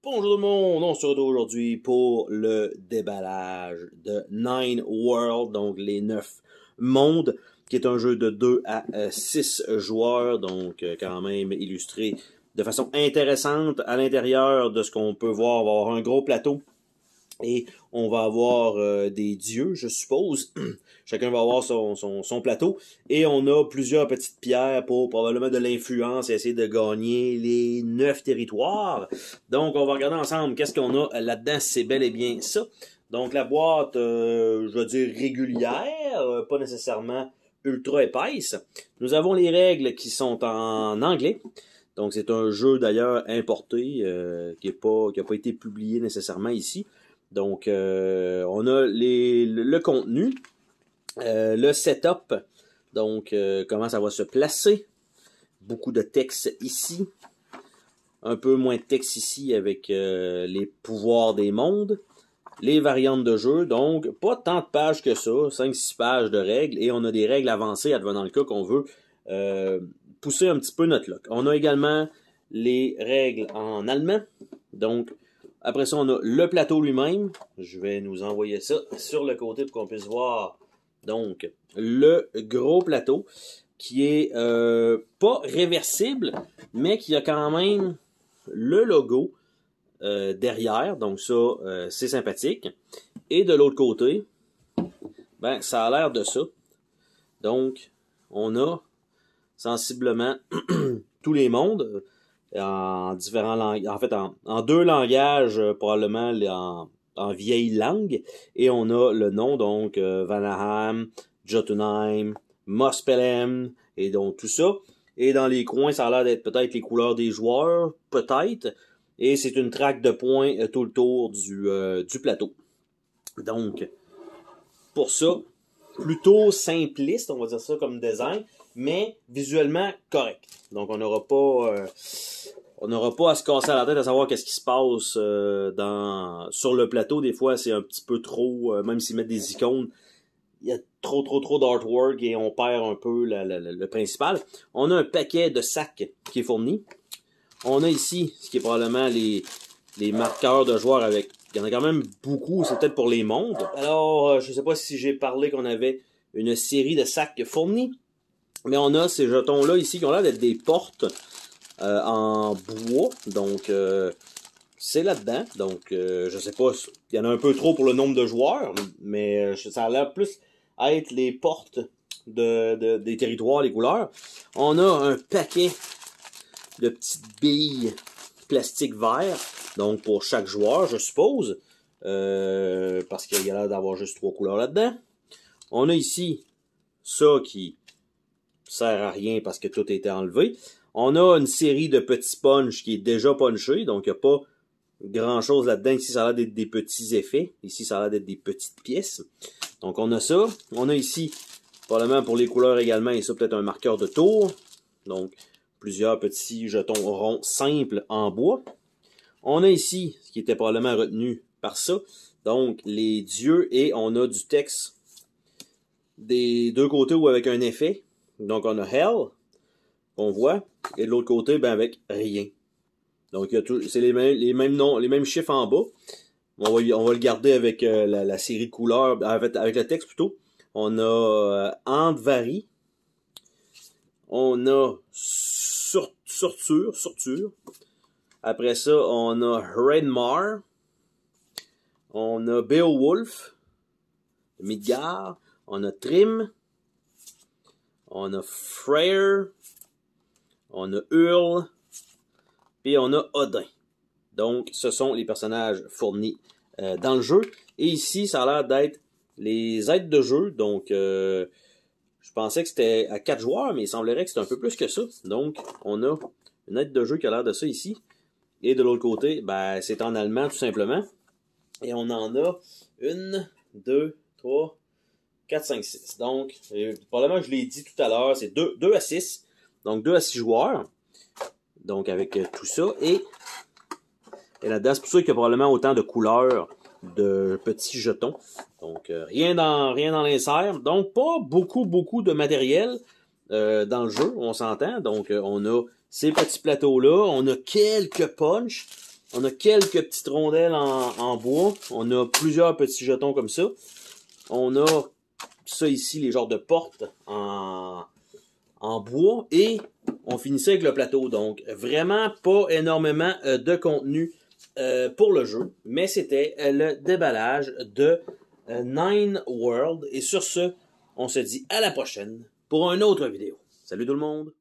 Bonjour tout le monde, on se retrouve aujourd'hui pour le déballage de Nine World, donc les 9 mondes, qui est un jeu de 2 à 6 joueurs, donc quand même illustré de façon intéressante. À l'intérieur de ce qu'on peut voir, on va avoir un gros plateau et on va avoir des dieux, je suppose. Chacun va avoir son plateau. Et on a plusieurs petites pierres pour probablement de l'influence et essayer de gagner les 9 territoires. Donc, on va regarder ensemble qu'est-ce qu'on a là-dedans. C'est bel et bien ça. Donc, la boîte, je vais dire régulière, pas nécessairement ultra épaisse. Nous avons les règles qui sont en anglais. Donc, c'est un jeu d'ailleurs importé qui n'a pas été publié nécessairement ici. Donc, on a le contenu, le setup, donc comment ça va se placer, beaucoup de texte ici, un peu moins de texte ici avec les pouvoirs des mondes, les variantes de jeu, donc pas tant de pages que ça, 5-6 pages de règles, et on a des règles avancées advenant le cas qu'on veut pousser un petit peu notre luck. On a également les règles en allemand, donc après ça, on a le plateau lui-même. Je vais nous envoyer ça sur le côté pour qu'on puisse voir. Donc, le gros plateau qui est pas réversible, mais qui a quand même le logo derrière. Donc ça, c'est sympathique. Et de l'autre côté, ben ça a l'air de ça. Donc, on a sensiblement tous les mondes. En différents langages, en fait en deux langages probablement en vieille langue, et on a le nom donc Vanaheim, Jotunheim, Muspelheim, et donc tout ça, et dans les coins ça a l'air d'être peut-être les couleurs des joueurs, peut-être, et c'est une traque de points tout le tour du plateau. Donc pour ça, plutôt simpliste, on va dire ça comme design, mais visuellement correct. Donc on n'aura pas à se casser la tête à savoir qu'est-ce qui se passe sur le plateau. Des fois c'est un petit peu trop, même s'ils mettent des icônes, il y a trop d'artwork et on perd un peu le principal. On a un paquet de sacs qui est fourni. On a ici ce qui est probablement les marqueurs de joueurs avec. Il y en a quand même beaucoup, c'est peut-être pour les mondes. Alors, je ne sais pas si j'ai parlé qu'on avait une série de sacs fournis. Mais on a ces jetons-là ici qui ont l'air d'être des portes en bois. Donc, c'est là-dedans. Donc, je sais pas, il y en a un peu trop pour le nombre de joueurs. Mais ça a l'air plus être les portes des territoires, les couleurs. On a un paquet de petites billes plastique vert. Donc, pour chaque joueur, je suppose. Parce qu'il y a l'air d'avoir juste 3 couleurs là-dedans. On a ici ça qui sert à rien parce que tout a été enlevé. On a une série de petits punch qui est déjà punché, donc il n'y a pas grand chose là-dedans. Ici, ça a l'air d'être des petits effets. Ici, ça a l'air d'être des petites pièces. Donc, on a ça. On a ici, probablement pour les couleurs également, et ça, peut-être un marqueur de tour. Donc, plusieurs petits jetons ronds simples en bois. On a ici, ce qui était probablement retenu par ça, donc les dieux, et on a du texte des deux côtés ou avec un effet. Donc, on a Hell, on voit, et de l'autre côté, ben avec rien. Donc, c'est les mêmes noms, les mêmes chiffres en bas. On va le garder avec la série de couleurs, avec le texte plutôt. On a Andvari. On a Surtur. Après ça, on a Hredmar. On a Beowulf. Midgard. On a Trim. On a Freyr, on a Hurl, puis on a Odin. Donc, ce sont les personnages fournis dans le jeu. Et ici, ça a l'air d'être les aides de jeu. Donc, je pensais que c'était à 4 joueurs, mais il semblerait que c'est un peu plus que ça. Donc, on a une aide de jeu qui a l'air de ça ici. Et de l'autre côté, ben, c'est en allemand tout simplement. Et on en a 1, 2, 3... 4, 5, 6. Donc, probablement je l'ai dit tout à l'heure, c'est 2 à 6. Donc, 2 à 6 joueurs. Donc, avec tout ça. Et là-dedans, c'est pour ça qu'il y a probablement autant de couleurs de petits jetons. Donc, rien dans l'insert. Donc, pas beaucoup de matériel dans le jeu, on s'entend. Donc, on a ces petits plateaux-là. On a quelques punch. On a quelques petites rondelles en bois. On a plusieurs petits jetons comme ça. On a ça ici, les genres de portes en bois. Et on finissait avec le plateau. Donc, vraiment pas énormément de contenu pour le jeu. Mais c'était le déballage de Nine World. Et sur ce, on se dit à la prochaine pour une autre vidéo. Salut tout le monde!